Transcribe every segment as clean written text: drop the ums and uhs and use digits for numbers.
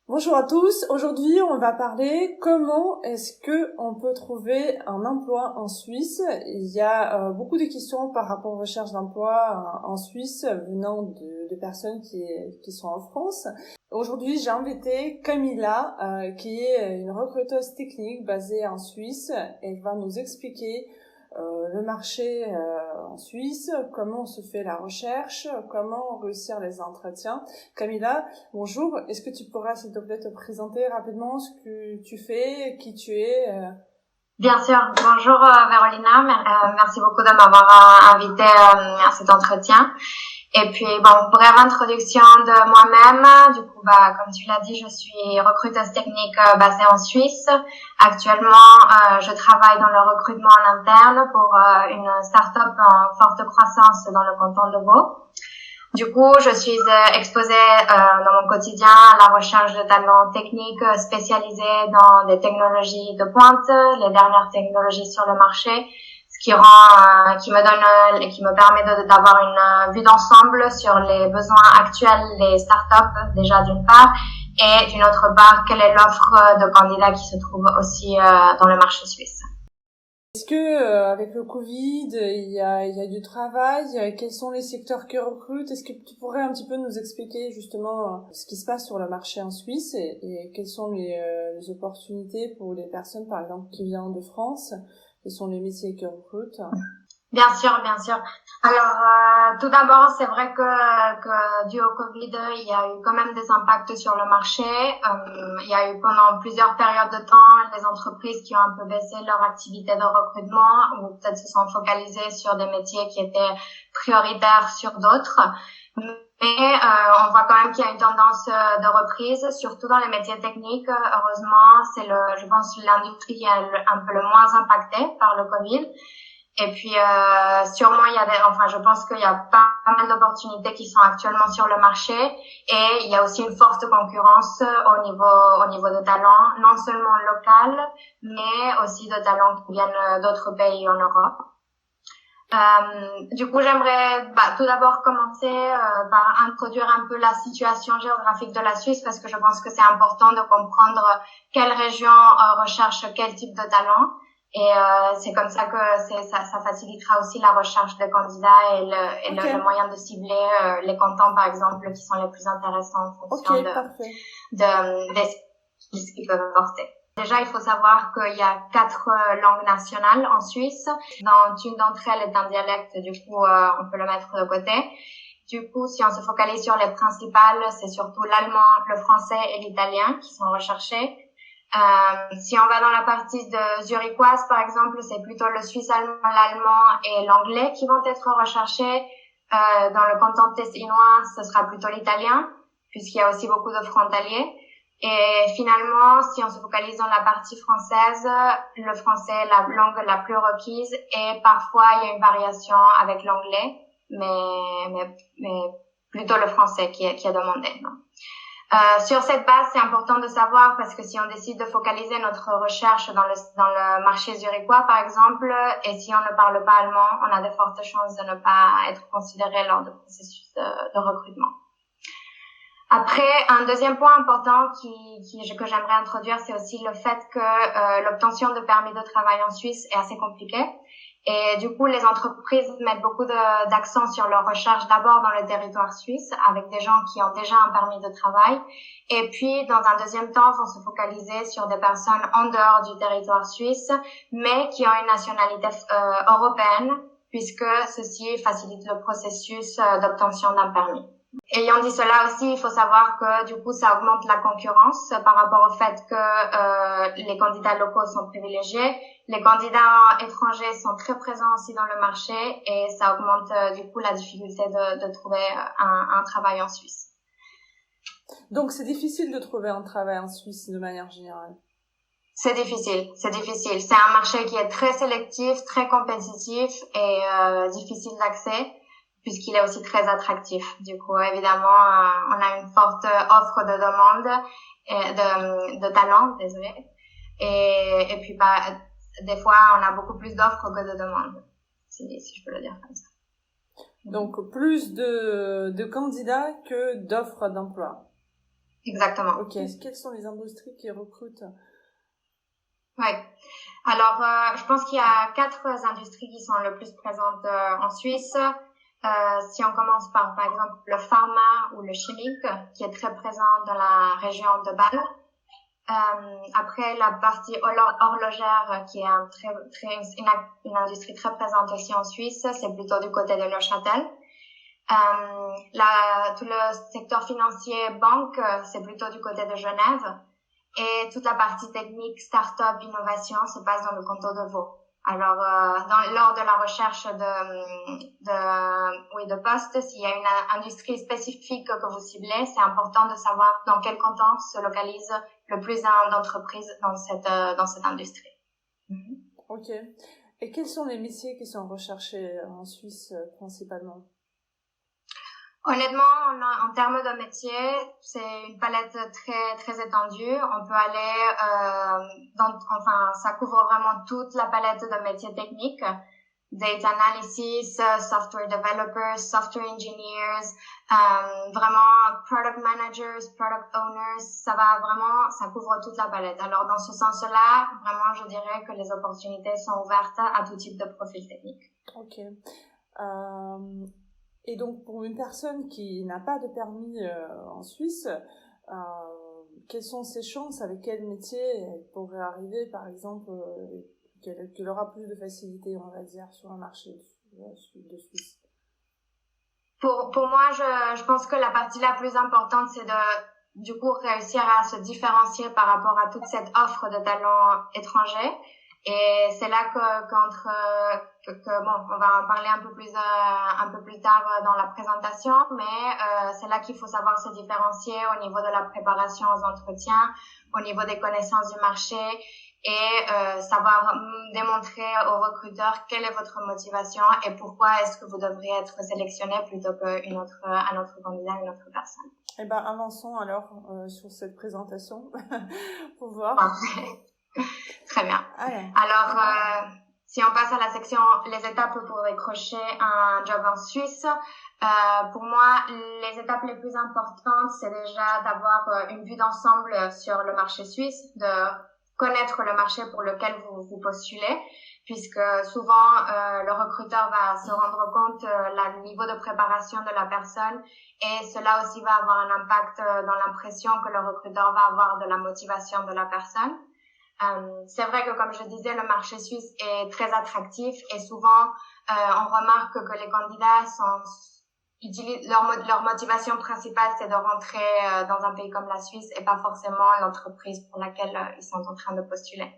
Bonjour à tous. Aujourd'hui, on va parler comment est-ce que on peut trouver un emploi en Suisse. Il y a beaucoup de questions par rapport aux recherches d'emploi en Suisse venant de personnes qui sont en France. Aujourd'hui, j'ai invité Camilla, qui est une recruteuse technique basée en Suisse. Elle va nous expliquer le marché en Suisse, comment on se fait la recherche, comment réussir les entretiens. Camilla, bonjour. Est-ce que tu pourras, s'il te plaît, te présenter rapidement ce que tu fais, qui tu es Bien sûr. Bonjour Vérolina, merci beaucoup de m'avoir invité à cet entretien. Et puis brève introduction de moi-même. Du coup, comme tu l'as dit, je suis recruteuse technique basée en Suisse. Actuellement, je travaille dans le recrutement en interne pour une start-up en forte croissance dans le canton de Vaud. Du coup, je suis exposée dans mon quotidien à la recherche de talents techniques spécialisés dans des technologies de pointe, les dernières technologies sur le marché, ce qui rend, qui me donne et qui me permet d'avoir une vue d'ensemble sur les besoins actuels des startups déjà d'une part, et d'une autre part, quelle est l'offre de candidats qui se trouve aussi dans le marché suisse. Est-ce que avec le Covid, il y a du travail? Quels sont les secteurs qui recrutent? Est-ce que tu pourrais un petit peu nous expliquer justement ce qui se passe sur le marché en Suisse et quelles sont les opportunités pour les personnes, par exemple, qui viennent de France? Quels sont les métiers qui recrutent? Bien sûr, bien sûr. Alors, tout d'abord, c'est vrai que dû au Covid, il y a eu quand même des impacts sur le marché. Il y a eu pendant plusieurs périodes de temps des entreprises qui ont un peu baissé leur activité de recrutement ou peut-être se sont focalisées sur des métiers qui étaient prioritaires sur d'autres. Mais on voit quand même qu'il y a une tendance de reprise, surtout dans les métiers techniques. Heureusement, je pense, l'industrie qui est un peu le moins impactée par le Covid. Et puis sûrement je pense qu'il y a pas mal d'opportunités qui sont actuellement sur le marché et il y a aussi une forte concurrence au niveau de talents, non seulement local, mais aussi de talents qui viennent d'autres pays en Europe. Du coup, j'aimerais tout d'abord commencer par introduire un peu la situation géographique de la Suisse parce que je pense que c'est important de comprendre quelle région recherche quel type de talent. Et c'est comme ça que ça facilitera aussi la recherche des candidats et le moyen de cibler les cantons, par exemple, qui sont les plus intéressants en fonction des skills qu'ils peuvent porter. Déjà, il faut savoir qu'il y a 4 langues nationales en Suisse. Une d'entre elles est un dialecte, du coup, on peut le mettre de côté. Du coup, si on se focalise sur les principales, c'est surtout l'allemand, le français et l'italien qui sont recherchés. Si on va dans la partie de zurichoise, par exemple, c'est plutôt le suisse allemand, l'allemand et l'anglais qui vont être recherchés. Dans le canton tessinois, ce sera plutôt l'italien, puisqu'il y a aussi beaucoup de frontaliers. Et finalement, si on se focalise dans la partie française, le français est la langue la plus requise et parfois il y a une variation avec l'anglais, mais plutôt le français qui est demandé. Sur cette base, c'est important de savoir parce que si on décide de focaliser notre recherche dans le marché zurichois, par exemple, et si on ne parle pas allemand, on a de fortes chances de ne pas être considéré lors du processus de recrutement. Après, un deuxième point important que j'aimerais introduire, c'est aussi le fait que l'obtention de permis de travail en Suisse est assez compliquée. Et du coup, les entreprises mettent beaucoup d'accent sur leur recherche d'abord dans le territoire suisse, avec des gens qui ont déjà un permis de travail. Et puis, dans un deuxième temps, vont se focaliser sur des personnes en dehors du territoire suisse, mais qui ont une nationalité européenne, puisque ceci facilite le processus d'obtention d'un permis. Ayant dit cela aussi, il faut savoir que du coup, ça augmente la concurrence par rapport au fait que les candidats locaux sont privilégiés. Les candidats étrangers sont très présents aussi dans le marché et ça augmente du coup la difficulté de trouver un travail en Suisse. Donc, c'est difficile de trouver un travail en Suisse de manière générale. C'est difficile. C'est un marché qui est très sélectif, très compétitif et difficile d'accès, puisqu'il est aussi très attractif. Du coup, évidemment, on a une forte offre de demande et de talent, désolé. Et puis, des fois, on a beaucoup plus d'offres que de demandes, si je peux le dire comme ça. Donc, plus de candidats que d'offres d'emploi. Exactement. Ok. Quelles sont les industries qui recrutent? Oui. Alors, je pense qu'il y a 4 industries qui sont le plus présentes en Suisse. Si on commence par exemple, le pharma ou le chimique, qui est très présent dans la région de Bâle. Après, la partie horlogère, qui est une industrie très présente aussi en Suisse, c'est plutôt du côté de Neuchâtel. Tout le secteur financier banque, c'est plutôt du côté de Genève. Et toute la partie technique, start-up, innovation, se passe dans le canton de Vaud. Alors, lors de la recherche de poste, s'il y a une industrie spécifique que vous ciblez, c'est important de savoir dans quel canton se localise le plus d'entreprises dans cette industrie. Ok. Et quels sont les métiers qui sont recherchés en Suisse principalement? Honnêtement, en termes de métier, c'est une palette très très étendue. On peut aller ça couvre vraiment toute la palette de métiers techniques. Data analysis, software developers, software engineers, vraiment product managers, product owners, ça couvre toute la palette. Alors dans ce sens-là, vraiment je dirais que les opportunités sont ouvertes à tout type de profil technique. Ok. Et donc, pour une personne qui n'a pas de permis en Suisse, quelles sont ses chances, avec quel métier elle pourrait arriver, par exemple, qu'elle aura plus de facilité, on va dire, sur un marché de Suisse? Pour moi, je pense que la partie la plus importante, c'est du coup, réussir à se différencier par rapport à toute cette offre de talents étrangers. Et c'est là on va en parler un peu plus tard dans la présentation, mais c'est là qu'il faut savoir se différencier au niveau de la préparation aux entretiens, au niveau des connaissances du marché et savoir démontrer aux recruteurs quelle est votre motivation et pourquoi est-ce que vous devriez être sélectionné plutôt qu'un autre candidat, une autre personne. Eh ben, avançons alors sur cette présentation pour voir. Très bien. Alors, si on passe à la section les étapes pour décrocher un job en Suisse, pour moi, les étapes les plus importantes, c'est déjà d'avoir une vue d'ensemble sur le marché suisse, de connaître le marché pour lequel vous postulez, puisque souvent le recruteur va se rendre compte du niveau de préparation de la personne et cela aussi va avoir un impact dans l'impression que le recruteur va avoir de la motivation de la personne. C'est vrai que, comme je disais, le marché suisse est très attractif et souvent on remarque que les candidats utilisent leur motivation principale, c'est de rentrer dans un pays comme la Suisse et pas forcément l'entreprise pour laquelle ils sont en train de postuler.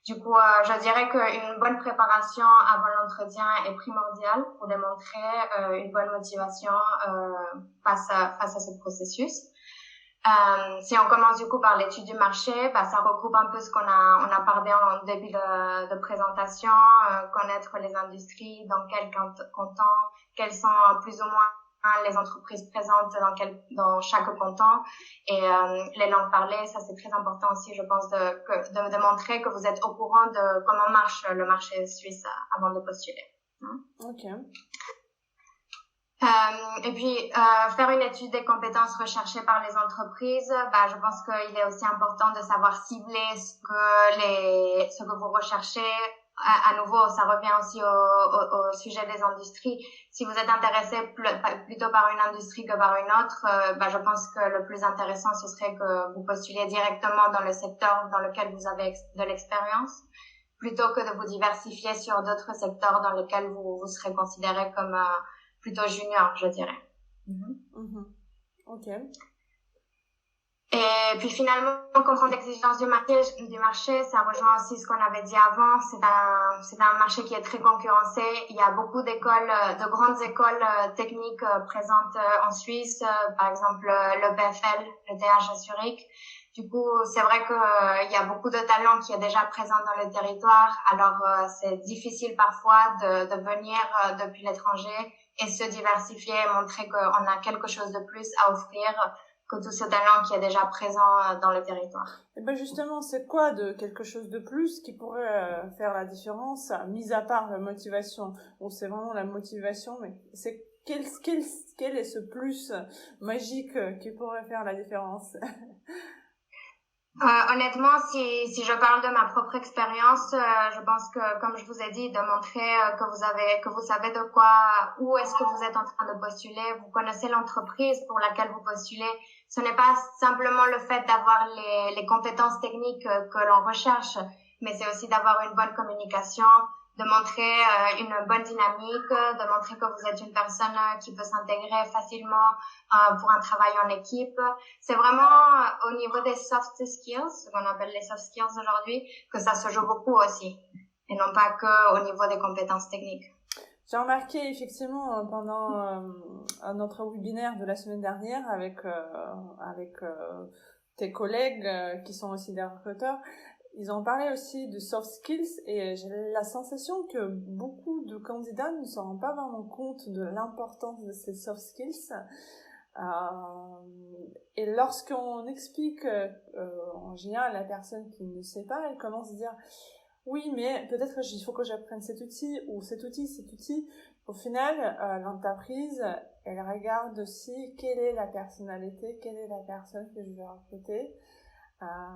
Du coup, je dirais qu'une bonne préparation avant l'entretien est primordiale pour démontrer une bonne motivation face à ce processus. Si on commence du coup par l'étude du marché, ça regroupe un peu ce qu'on a parlé en début de présentation, connaître les industries, dans quel canton, quelles sont plus ou moins les entreprises présentes dans chaque canton et les langues parlées, ça c'est très important aussi, je pense, de démontrer que vous êtes au courant de comment marche le marché suisse avant de postuler. Ok. Et puis faire une étude des compétences recherchées par les entreprises, je pense qu'il est aussi important de savoir cibler ce que vous recherchez. À nouveau, ça revient aussi au sujet des industries. Si vous êtes intéressé plutôt par une industrie que par une autre, je pense que le plus intéressant ce serait que vous postuliez directement dans le secteur dans lequel vous avez de l'expérience, plutôt que de vous diversifier sur d'autres secteurs dans lesquels vous serez considéré comme plutôt junior, je dirais. Ok. Et puis finalement, comprendre l'exigence du marché, ça rejoint aussi ce qu'on avait dit avant. C'est un marché qui est très concurrencé. Il y a beaucoup de grandes écoles techniques présentes en Suisse, par exemple le PFL, le TH à Zurich. Du coup, c'est vrai qu'il y a beaucoup de talents qui est déjà présent dans le territoire. Alors, c'est difficile parfois de venir depuis l'étranger et se diversifier et montrer qu'on a quelque chose de plus à offrir que tout ce talent qui est déjà présent dans le territoire. Et ben justement, c'est quoi de quelque chose de plus qui pourrait faire la différence, mis à part la motivation? Bon, c'est vraiment la motivation, mais quel est ce plus magique qui pourrait faire la différence? Honnêtement, si je parle de ma propre expérience, je pense que, comme je vous ai dit, de montrer que vous savez où est-ce que vous êtes en train de postuler, vous connaissez l'entreprise pour laquelle vous postulez. Ce n'est pas simplement le fait d'avoir les compétences techniques que l'on recherche, mais c'est aussi d'avoir une bonne communication, de montrer une bonne dynamique, de montrer que vous êtes une personne qui peut s'intégrer facilement pour un travail en équipe. C'est vraiment au niveau des soft skills, ce qu'on appelle les soft skills aujourd'hui, que ça se joue beaucoup aussi, et non pas que au niveau des compétences techniques. J'ai remarqué effectivement pendant notre webinaire de la semaine dernière avec tes collègues qui sont aussi des recruteurs, ils ont parlé aussi de soft skills et j'ai la sensation que beaucoup de candidats ne se rendent pas vraiment compte de l'importance de ces soft skills. Et lorsqu'on explique en général la personne qui ne sait pas, elle commence à dire oui, mais peut-être il faut que j'apprenne cet outil ou cet outil. Au final, l'entreprise, elle regarde aussi quelle est la personnalité, quelle est la personne que je vais recruter.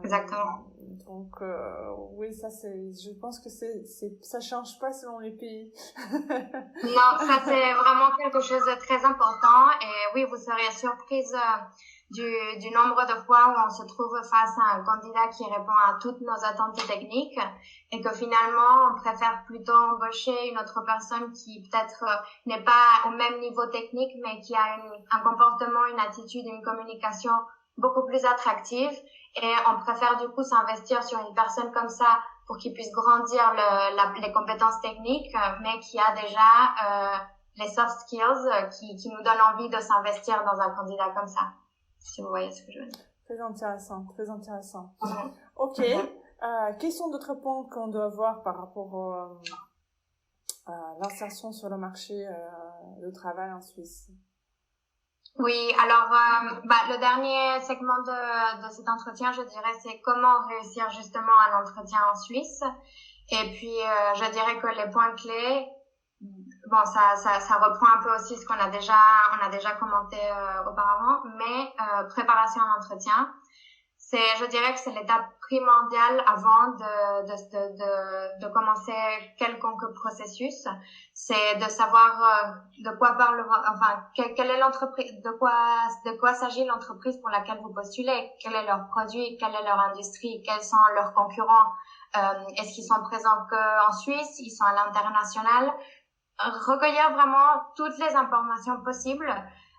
Exactement. Donc oui, je pense que ça change pas selon les pays. Non, ça c'est vraiment quelque chose de très important, et oui, vous serez surprise du nombre de fois où on se trouve face à un candidat qui répond à toutes nos attentes techniques et que finalement on préfère plutôt embaucher une autre personne qui peut-être n'est pas au même niveau technique mais qui a un comportement, une attitude, une communication beaucoup plus attractive, et on préfère du coup s'investir sur une personne comme ça pour qu'il puisse grandir les compétences techniques, mais qui a déjà les soft skills qui nous donnent envie de s'investir dans un candidat comme ça. Si vous voyez ce que je veux dire. Très intéressant, très intéressant. Mm-hmm. Ok. Quels sont d'autres points qu'on doit voir par rapport à l'insertion sur le marché du travail en Suisse? Oui, alors le dernier segment de cet entretien, je dirais, c'est comment réussir justement un entretien en Suisse. Et puis je dirais que les points clés, bon, ça reprend un peu aussi ce qu'on a déjà commenté auparavant, mais préparation à l'entretien, je dirais que c'est l'étape primordiale avant de commencer quelconque processus. C'est de savoir de quoi quelle est l'entreprise, de quoi s'agit l'entreprise pour laquelle vous postulez, quel est leur produit, quelle est leur industrie, quels sont leurs concurrents, est-ce qu'ils sont présents qu'en Suisse, ils sont à l'international. Recueillir vraiment toutes les informations possibles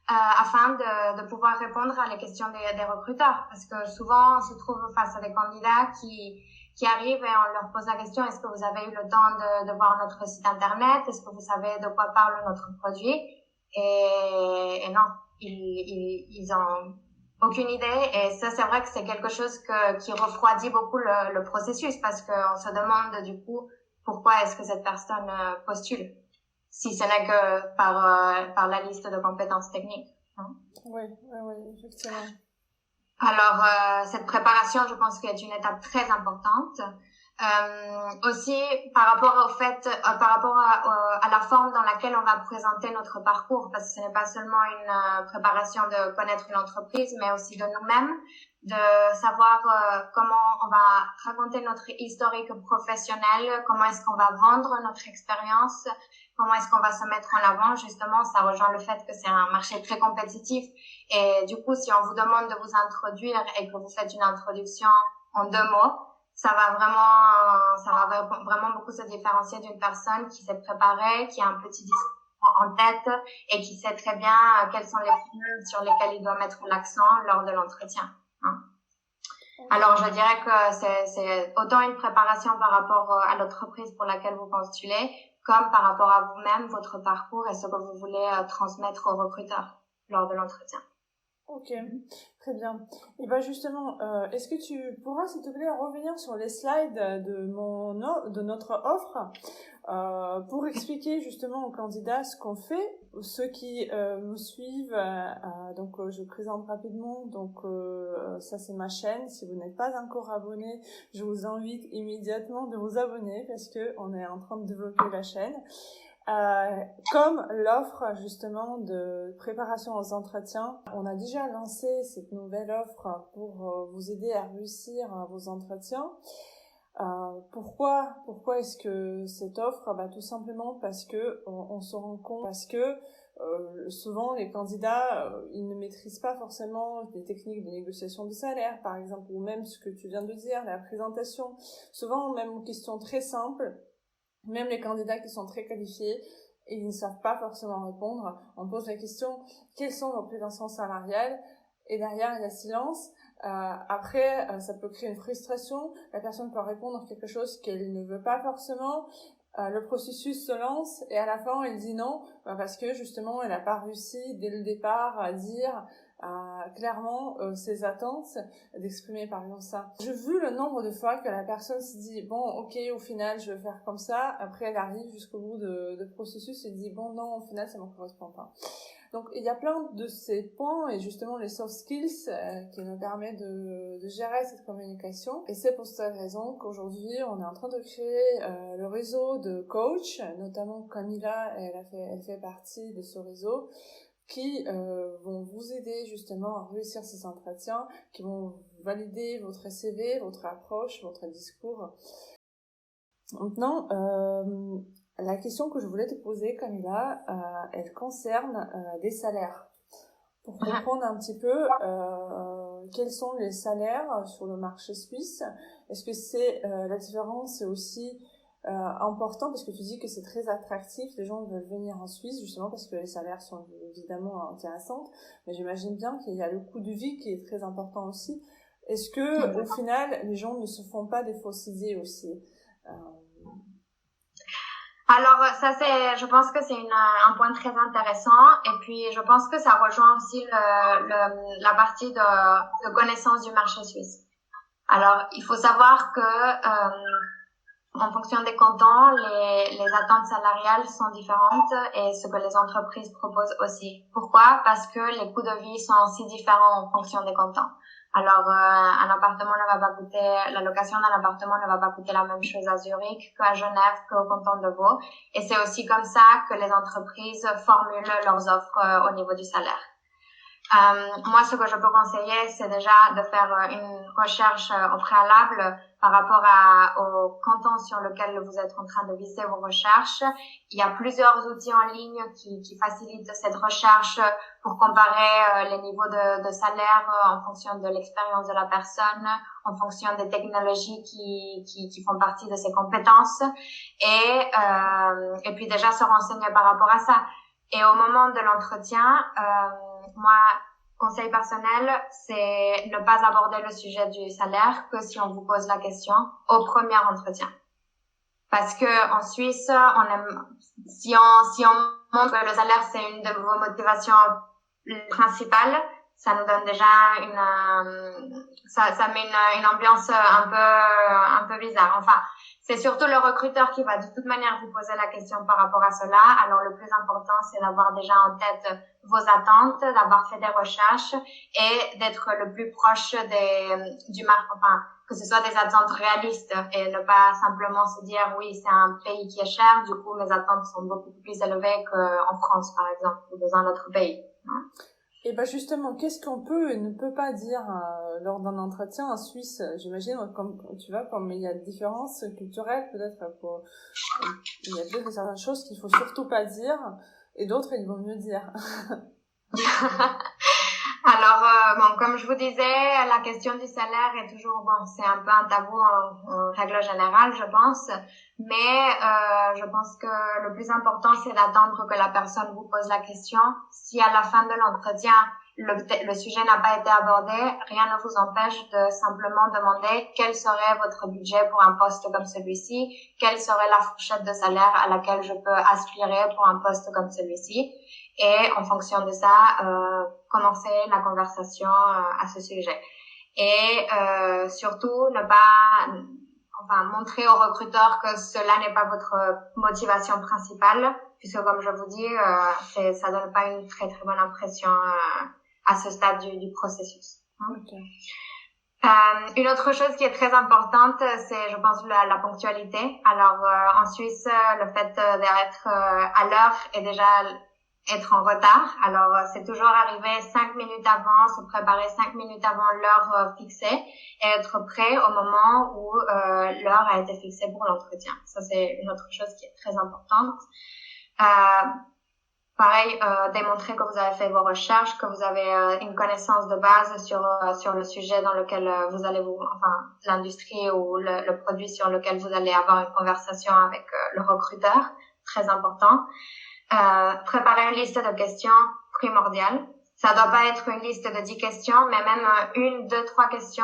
afin de pouvoir répondre à les questions des recruteurs, parce que souvent on se trouve face à des candidats qui arrivent et on leur pose la question: est-ce que vous avez eu le temps de voir notre site internet, est-ce que vous savez de quoi parle notre produit, et non, ils ont aucune idée, et ça c'est vrai que c'est quelque chose qui refroidit beaucoup le processus, parce qu'on se demande du coup pourquoi est-ce que cette personne postule, si ce n'est que par la liste de compétences techniques. Oui, effectivement. Alors, cette préparation, je pense qu'elle est une étape très importante. Aussi, par rapport à la forme dans laquelle on va présenter notre parcours, parce que ce n'est pas seulement une préparation de connaître une entreprise, mais aussi de nous-mêmes, de savoir comment on va raconter notre historique professionnel, comment est-ce qu'on va vendre notre expérience, comment est-ce qu'on va se mettre en avant. Justement, ça rejoint le fait que c'est un marché très compétitif, et du coup, si on vous demande de vous introduire et que vous faites une introduction en 2 mots, ça va vraiment beaucoup se différencier d'une personne qui s'est préparée, qui a un petit discours en tête et qui sait très bien quels sont les points sur lesquels il doit mettre l'accent lors de l'entretien. Alors, je dirais que c'est autant une préparation par rapport à l'entreprise pour laquelle vous postulez, comme par rapport à vous-même, votre parcours et ce que vous voulez transmettre aux recruteurs lors de l'entretien. Ok, très bien. Et ben justement, est-ce que tu pourras, s'il te plaît, revenir sur les slides de notre offre pour expliquer justement aux candidats ce qu'on fait. Ceux qui nous suivent, donc je présente rapidement. Donc ça c'est ma chaîne. Si vous n'êtes pas encore abonné, je vous invite immédiatement de vous abonner parce que on est en train de développer la chaîne. Comme l'offre justement de préparation aux entretiens, on a déjà lancé cette nouvelle offre pour vous aider à réussir vos entretiens. Pourquoi est-ce que cette offre? Tout simplement parce que on se rend compte, parce que souvent les candidats ils ne maîtrisent pas forcément des techniques de négociation de salaire, par exemple, ou même ce que tu viens de dire, la présentation. Souvent, même une question très simple, même les candidats qui sont très qualifiés, ils ne savent pas forcément répondre. On pose la question, quelles sont vos prétentions salariales? Et derrière, il y a silence. Après, ça peut créer une frustration. La personne peut répondre quelque chose qu'elle ne veut pas forcément. Le processus se lance et à la fin, elle dit non parce que justement, elle n'a pas réussi dès le départ à dire clairement ses attentes, d'exprimer par exemple ça. J'ai vu le nombre de fois que la personne se dit bon, ok, au final, je vais faire comme ça. Après, elle arrive jusqu'au bout de processus et dit bon, non, au final, ça ne me correspond pas. Donc, il y a plein de ces points et justement les soft skills qui nous permettent de gérer cette communication. Et c'est pour cette raison qu'aujourd'hui, on est en train de créer le réseau de coachs, notamment Camilla, elle fait partie de ce réseau, qui vont vous aider justement à réussir ces entretiens, qui vont valider votre CV, votre approche, votre discours. Maintenant, la question que je voulais te poser, Camilla, elle concerne des salaires. Pour comprendre un petit peu quels sont les salaires sur le marché suisse. Est-ce que c'est la différence est aussi important parce que tu dis que c'est très attractif, les gens veulent venir en Suisse justement parce que les salaires sont évidemment intéressants, mais j'imagine bien qu'il y a le coût de vie qui est très important aussi. Est-ce que au final les gens ne se font pas des fausses idées aussi? Alors ça je pense que c'est un point très intéressant et puis je pense que ça rejoint aussi la partie de connaissance du marché suisse. Alors il faut savoir que en fonction des cantons, les attentes salariales sont différentes et ce que les entreprises proposent aussi. Pourquoi? Parce que les coûts de vie sont aussi différents en fonction des cantons. Alors, un appartement ne va pas coûter, la location d'un appartement ne va pas coûter la même chose à Zurich qu'à Genève, qu'au canton de Vaud. Et c'est aussi comme ça que les entreprises formulent leurs offres au niveau du salaire. Moi, ce que je peux conseiller, c'est déjà de faire une recherche au préalable par rapport au canton sur lequel vous êtes en train de viser vos recherches. Il y a plusieurs outils en ligne qui facilitent cette recherche pour comparer les niveaux de salaire en fonction de l'expérience de la personne, en fonction des technologies qui font partie de ses compétences et puis déjà se renseigner par rapport à ça. Et au moment de l'entretien, moi, conseil personnel, c'est ne pas aborder le sujet du salaire que si on vous pose la question au premier entretien. Parce que en Suisse, on aime, si on montre que le salaire c'est une de vos motivations principales, ça nous donne déjà ça met une ambiance un peu bizarre. Enfin, c'est surtout le recruteur qui va de toute manière vous poser la question par rapport à cela. Alors, le plus important, c'est d'avoir déjà en tête vos attentes, d'avoir fait des recherches et d'être le plus proche du marché, enfin, que ce soit des attentes réalistes et ne pas simplement se dire oui, c'est un pays qui est cher, du coup, mes attentes sont beaucoup plus élevées qu'en France, par exemple, ou dans un autre pays. Et justement, qu'est-ce qu'on peut et ne peut pas dire lors d'un entretien en Suisse? J'imagine, comme il y a des différences culturelles, peut-être, il y a peut-être certaines choses qu'il faut surtout pas dire, et d'autres, il vaut mieux dire. Alors, comme je vous disais, la question du salaire est toujours, c'est un peu un tabou en règle générale, je pense. Mais je pense que le plus important, c'est d'attendre que la personne vous pose la question. Si à la fin de l'entretien, le sujet n'a pas été abordé, rien ne vous empêche de simplement demander quel serait votre budget pour un poste comme celui-ci, quelle serait la fourchette de salaire à laquelle je peux aspirer pour un poste comme celui-ci. Et en fonction de ça, commencer la conversation à ce sujet. Et surtout, ne pas montrer au recruteur que cela n'est pas votre motivation principale, puisque comme je vous dis, ça donne pas une très très bonne impression à ce stade du processus. Okay. Une autre chose qui est très importante, c'est, je pense, la ponctualité. Alors, en Suisse, le fait d'être à l'heure est déjà être en retard. Alors, c'est toujours arriver 5 minutes avant, se préparer 5 minutes avant l'heure fixée et être prêt au moment où l'heure a été fixée pour l'entretien. Ça, c'est une autre chose qui est très importante. Pareil, démontrer que vous avez fait vos recherches, que vous avez une connaissance de base sur le sujet dans lequel vous allez l'industrie ou le produit sur lequel vous allez avoir une conversation avec le recruteur, très important. Préparer une liste de questions primordiales. Ça doit pas être une liste de 10 questions, mais même 1, 2, 3 questions.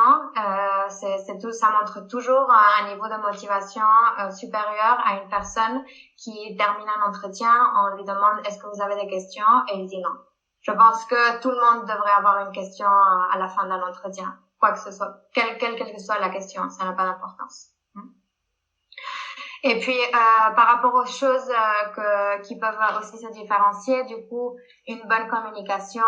C'est tout, ça montre toujours un niveau de motivation supérieur à une personne qui termine un entretien. On lui demande est-ce que vous avez des questions et il dit non. Je pense que tout le monde devrait avoir une question à la fin d'un entretien, quoi que ce soit, quelle que soit la question, ça n'a pas d'importance. Et puis, par rapport aux choses qui peuvent aussi se différencier, du coup, une bonne communication,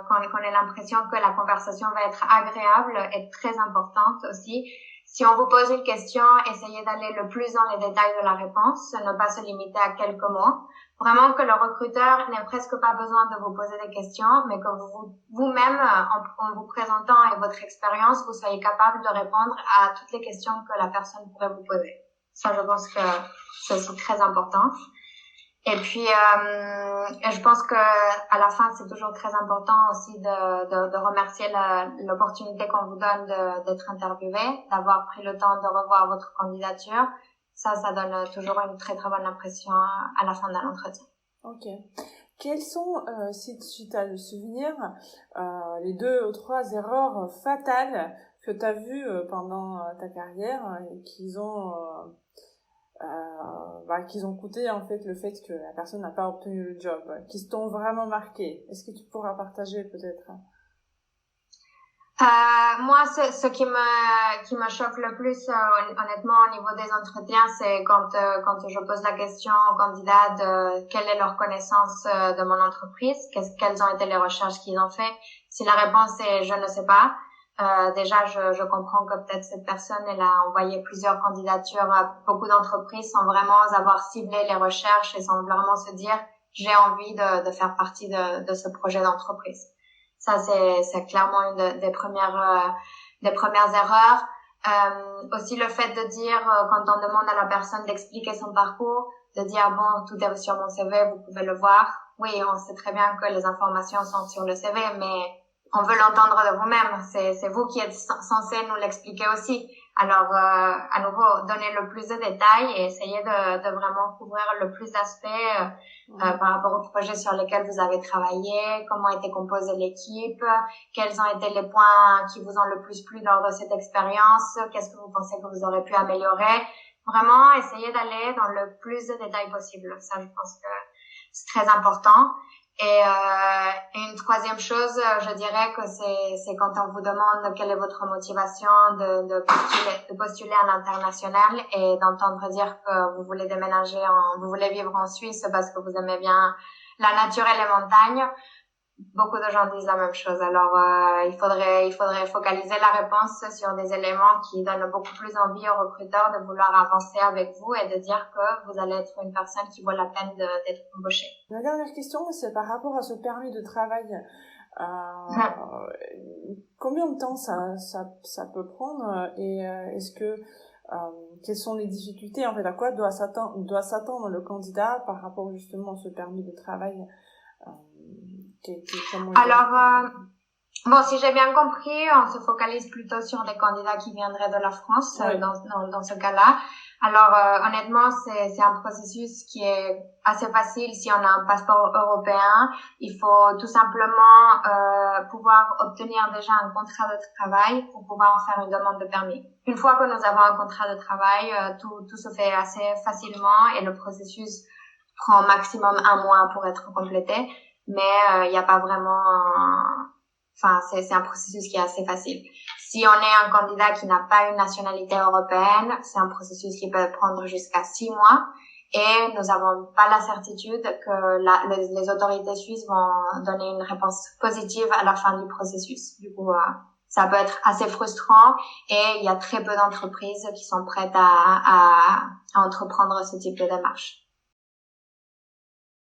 qu'on ait l'impression que la conversation va être agréable est très importante aussi. Si on vous pose une question, essayez d'aller le plus dans les détails de la réponse, ne pas se limiter à quelques mots. Vraiment que le recruteur n'ait presque pas besoin de vous poser des questions, mais que vous-même, en vous présentant et votre expérience, vous soyez capable de répondre à toutes les questions que la personne pourrait vous poser. Ça, je pense que c'est aussi très important. Et puis, je pense que à la fin, c'est toujours très important aussi de remercier l'opportunité qu'on vous donne d'être interviewé, d'avoir pris le temps de revoir votre candidature. Ça donne toujours une très très bonne impression à la fin d'un entretien. Ok. Quelles sont, si tu as le souvenir, les 2 ou 3 erreurs fatales que tu as vues pendant ta carrière et qu'ils ont coûté en fait le fait que la personne n'a pas obtenu le job, qui t'ont vraiment marqué? Est-ce que tu pourras partager peut-être? Moi, ce qui me choque le plus, honnêtement, au niveau des entretiens, c'est quand je pose la question aux candidats de quelle est leur connaissance de mon entreprise, quelles ont été les recherches qu'ils ont fait. Si la réponse est je ne sais pas, déjà je comprends que peut-être cette personne elle a envoyé plusieurs candidatures à beaucoup d'entreprises sans vraiment avoir ciblé les recherches et sans vraiment se dire j'ai envie de faire partie de ce projet d'entreprise. Ça, c'est clairement une des premières erreurs. Aussi le fait de dire, quand on demande à la personne d'expliquer son parcours, de dire, bon, tout est sur mon CV, vous pouvez le voir. Oui, on sait très bien que les informations sont sur le CV, mais on veut l'entendre de vous-même. C'est vous qui êtes censé nous l'expliquer aussi. Alors, à nouveau, donner le plus de détails et essayer de vraiment couvrir le plus d'aspects par rapport aux projets sur lesquels vous avez travaillé, comment était composée l'équipe, quels ont été les points qui vous ont le plus plu lors de cette expérience, qu'est-ce que vous pensez que vous aurez pu améliorer. Vraiment, essayer d'aller dans le plus de détails possible. Ça, je pense que c'est très important. Et une troisième chose, je dirais que c'est quand on vous demande quelle est votre motivation de postuler à l'international et d'entendre dire que vous voulez vous voulez vivre en Suisse parce que vous aimez bien la nature et les montagnes. Beaucoup de gens disent la même chose. Alors, il faudrait focaliser la réponse sur des éléments qui donnent beaucoup plus envie aux recruteurs de vouloir avancer avec vous et de dire que vous allez être une personne qui vaut la peine d'être embauchée. La dernière question, c'est par rapport à ce permis de travail. Combien de temps ça peut prendre et est-ce que quelles sont les difficultés en fait, à quoi doit s'attendre le candidat par rapport justement à ce permis de travail? Alors, bon, si j'ai bien compris, on se focalise plutôt sur des candidats qui viendraient de la France, oui. dans ce cas-là. Alors, honnêtement, c'est un processus qui est assez facile si on a un passeport européen. Il faut tout simplement pouvoir obtenir déjà un contrat de travail pour pouvoir faire une demande de permis. Une fois que nous avons un contrat de travail, tout se fait assez facilement et le processus prend maximum 1 mois pour être complété. Mais il n'y a pas vraiment c'est un processus qui est assez facile. Si on est un candidat qui n'a pas une nationalité européenne, c'est un processus qui peut prendre jusqu'à 6 mois et nous n'avons pas la certitude que les autorités suisses vont donner une réponse positive à la fin du processus. Du coup, ça peut être assez frustrant et il y a très peu d'entreprises qui sont prêtes à entreprendre ce type de démarche.